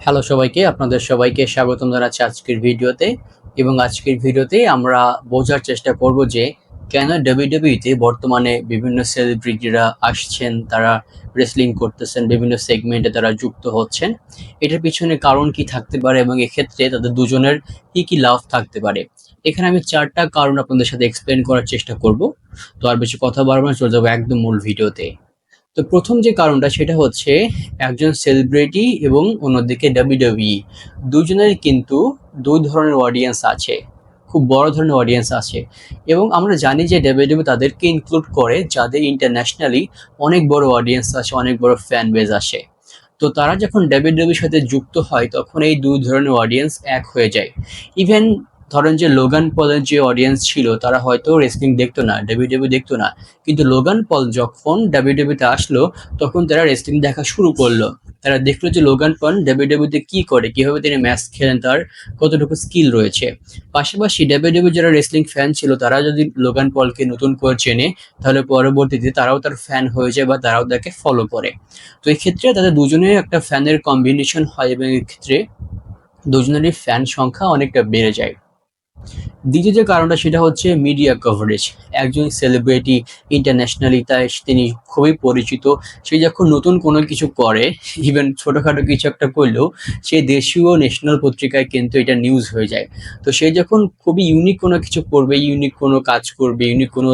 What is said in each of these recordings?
Hello সবাইকে, আপনাদের সবাইকে স্বাগতম জানাচ্ছি আজকের ভিডিওতে। এবং আজকের ভিডিওতে আমরা বোঝার চেষ্টা করব যে কেন WWE-তে বর্তমানে বিভিন্ন সেলিব্রিটিরা আসছেন, তারা wrestling করতেছেন, বিভিন্ন সেগমেন্টে তারা যুক্ত হচ্ছেন। এটার পিছনে কারণ কি থাকতে পারে এবং এক্ষেত্রে তাদের দুজনের কি লাভ থাকতে পারে। এখানে আমি ৪ টা কারণ আপনাদের সাথে এক্সপ্লেইন করার চেষ্টা করব। তো আর বেশি কথা বাড়াবো না, চলে যাবো একদম মূল ভিডিওতে। তো প্রথম যে কারণটা সেটা হচ্ছে একজন সেলিব্রিটি এবং অন্যদিকে ডাব্লিউডাব্লিউই দুজনেরই কিন্তু দুই ধরনের অডিয়েন্স আছে, খুব বড় ধরনের অডিয়েন্স আছে। এবং আমরা জানি যে ডাব্লিউডাব্লিউ তাদেরকে ইনক্লুড করে যাদের ইন্টারন্যাশনালি অনেক বড় অডিয়েন্স আছে, অনেক বড় ফ্যান বেজ আসে। তো তারা যখন ডাব্লিউডাব্লিউর সাথে যুক্ত হয় তখন এই দুই ধরনের অডিয়েন্স এক হয়ে যায়। ইভেন ধরেন যে লোগান পলের যে অডিয়েন্স ছিল তারা হয়তো রেসলিং দেখতো না, ডাব্লিউডাব্লিউ দেখতো না, কিন্তু লোগান পল যখন ডাব্লিউডাব্লিউতে আসলো তখন তারা রেসলিং দেখা শুরু করলো। তারা দেখলো যে লোগান পল ডাব্লিউডাব্লিউতে কি করে, কিভাবে তিনি ম্যাচ খেলেন, তার কতটুকু স্কিল রয়েছে। পাশাপাশি ডাব্লিউডাব্লিউ যারা রেসলিং ফ্যান ছিল তারা যদি লোগান পলকে নতুন করে চেনে তাহলে পরবর্তীতে তারাও তার ফ্যান হয়ে যায় বা তারাও তাকে ফলো করে। তো এই ক্ষেত্রে তাদের দুজনের একটা ফ্যানের কম্বিনেশন হয় এবং এক্ষেত্রে দুজনেরই ফ্যান সংখ্যা অনেকটা বেড়ে যায়। দ্বিতীয় যে কারণটা সেটা হচ্ছে মিডিয়া কভারেজ। একজন সেলিব্রিটি ইন্টারন্যাশনালি তাই তিনি খুবই পরিচিত। সে যখন নতুন কোনো কিছু করে, ইভেন ছোটোখাটো কিছু একটা করলেও সে দেশীয় ন্যাশনাল পত্রিকায় কিন্তু এটা নিউজ হয়ে যায়। তো সে যখন খুবই ইউনিক কোনো কিছু করবে, ইউনিক কোনো কাজ করবে, ইউনিক কোনো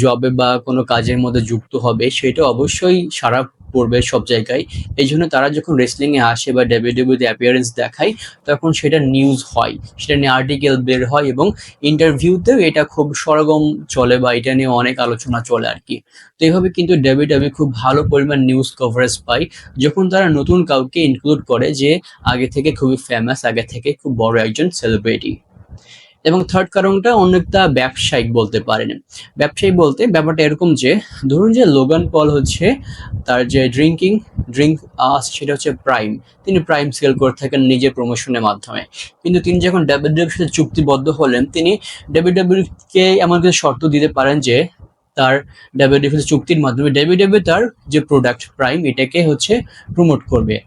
জবে বা কোনো কাজের মধ্যে যুক্ত হবে, সেটা অবশ্যই সাড়া পড়বে সব জায়গায়। এই জন্য তারা যখন রেসলিংয়ে আসে বা ডাব্লিউডাব্লিউতে অ্যাপিয়ারেন্স দেখায় তখন সেটা নিউজ হয়, সেটা নিয়ে আর্টিকেল বের হয় এবং ইন্টারভিউতেও এটা খুব সরগম চলে বা এটা নিয়ে অনেক আলোচনা চলে আর কি। তো এইভাবে কিন্তু ডাব্লিউডাব্লিউ খুব ভালো পরিমাণ নিউজ কভারেজ পায় যখন তারা নতুন কাউকে ইনক্লুড করে যে আগে থেকে খুবই ফেমাস, আগে থেকে খুব বড় একজন সেলিব্রিটি। এবং থার্ড কারণটা অনেকটা ব্যবসায়িক বলতে পারেন। ব্যবসায়িক বলতে ব্যাপারটা এরকম যে ধরুন যে লোগান পল হচ্ছে তার যে ড্রিঙ্ক সেটা হচ্ছে প্রাইম। তিনি প্রাইম সেল করে থাকেন নিজের প্রমোশনের মাধ্যমে। কিন্তু তিনি যখন ডাব্লিউডাব্লিউর সাথে চুক্তিবদ্ধ হলেন তিনি ডাব্লিউডাব্লিউকে এমন কিছু শর্ত দিতে পারেন যে তার ডাব্লিউডাব্লিউ চুক্তির মাধ্যমে ডাব্লিউডাব্লিউ তার যে প্রোডাক্ট প্রাইম এটাকে হচ্ছে প্রমোট করবে।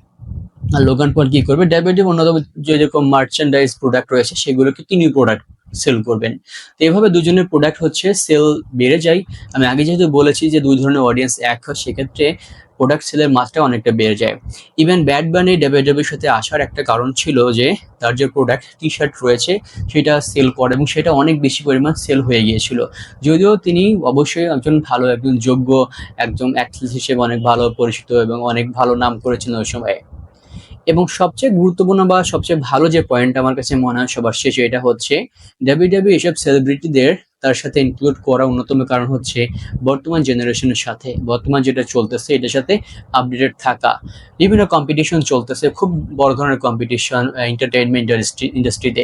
আর লোগান পল কি করবে, ডাব্লিউডাব্লিউ অন্যতম যেরকম মার্চেন্ডাইজ প্রোডাক্ট রয়েছে সেগুলোকে তিনি প্রোডাক্ট সেল করবেন। তো এইভাবে দুজনের প্রোডাক্ট হচ্ছে সেল বেড়ে যায়। আমি আগে যেহেতু বলেছি যে দুই ধরনের অডিয়েন্স এক হয়, সেক্ষেত্রে প্রোডাক্ট সেলের মাত্রা অনেকটা বেড়ে যায়। ইভেন ব্যাড বানি ডাব্লিউডাব্লিউর সাথে আসার একটা কারণ ছিল যে তার যে প্রোডাক্ট টি শার্ট রয়েছে সেটা সেল করে এবং সেটা অনেক বেশি পরিমাণ সেল হয়ে গিয়েছিল। যদিও তিনি অবশ্যই একজন যোগ্য একজন অ্যাথলিট হিসেবে অনেক ভালো পরিচিত এবং অনেক ভালো নাম করেছিলেন ওই সময়ে। এবং সবচেয়ে গুরুত্বপূর্ণ বা সবচেয়ে ভালো যে পয়েন্ট আমার কাছে মনে হয় সবার শেষে, এটা হচ্ছে ডাব্লিউডাব্লিউ এসব সেলিব্রিটিদের তার সাথে ইনক্লুড করা অন্যতম কারণ হচ্ছে বর্তমান জেনারেশনের সাথে, বর্তমান যেটা চলতেছে এটার সাথে আপডেটেড থাকা। বিভিন্ন কম্পিটিশন চলতেছে, খুব বড় ধরনের কম্পিটিশন এন্টারটেইনমেন্ট ইন্ডাস্ট্রিতে।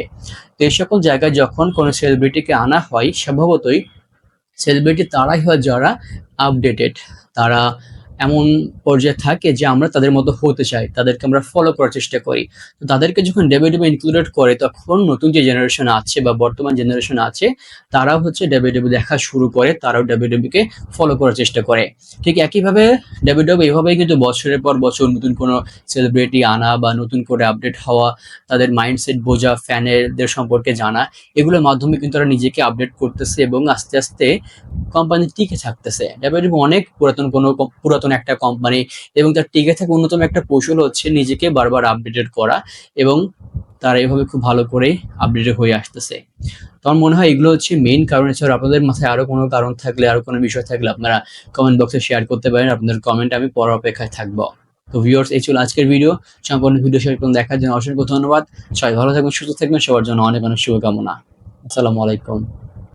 তো এই সকল জায়গায় যখন কোনো সেলিব্রিটিকে আনা হয় স্বভাবতই সেলিব্রিটি তারাই হয় যারা আপডেটেড, তারা এমন পর্যায়ে থাকে যে আমরা তাদের মতো হতে চাই, তাদেরকে আমরা ফলো করার চেষ্টা করি। তো তাদেরকে যখন ডাব্লিউডাব্লিউ ইনক্লুডেড করে তখন নতুন যে জেনারেশন আছে বা বর্তমান জেনারেশন আছে তারাও হচ্ছে ডাব্লিউডাব্লিউ দেখা শুরু করে, তারাও ডাব্লিউডাব্লিউ কে ফলো করার চেষ্টা করে। ঠিক একইভাবে ডাব্লিউডাব্লিউ এভাবেই কিন্তু বছরের পর বছর নতুন কোনো সেলিব্রিটি আনা বা নতুন করে আপডেট হওয়া, তাদের মাইন্ডসেট বোঝা, ফ্যানেদের সম্পর্কে জানা, এগুলোর মাধ্যমে কিন্তু তারা নিজেকে আপডেট করতেছে এবং আস্তে আস্তে কোম্পানি টিকে থাকতেছে। ডাব্লিউডাব্লিউ অনেক পুরাতন একটা কোম্পানি এবং তার টিকে থাকা অন্যতম একটা কৌশল হচ্ছে নিজেকে বারবার আপডেটেড করা এবং তারা এভাবে খুব ভালো করে আপডেটেড হয়ে আসতেছে। তো আমার মনে হয় এগুলো হচ্ছে মেইন কারণ। এছাড়া আপনাদের মাথায় আরো কোনো কারণ থাকলে, আরো কোনো বিষয় থাকলে আপনারা কমেন্ট বক্সে শেয়ার করতে পারেন। আপনাদের কমেন্ট আমি পড়ার অপেক্ষায় থাকবো। তো ভিউয়ার্স, এই ছিল আজকের ভিডিও। সম্পূর্ণ ভিডিও শেষ পর্যন্ত দেখার জন্য অসংখ্য ধন্যবাদ। সবাই ভালো থাকবেন, সুস্থ থাকবেন, সবার জন্য অনেক অনেক শুভকামনা। আসসালামু আলাইকুম।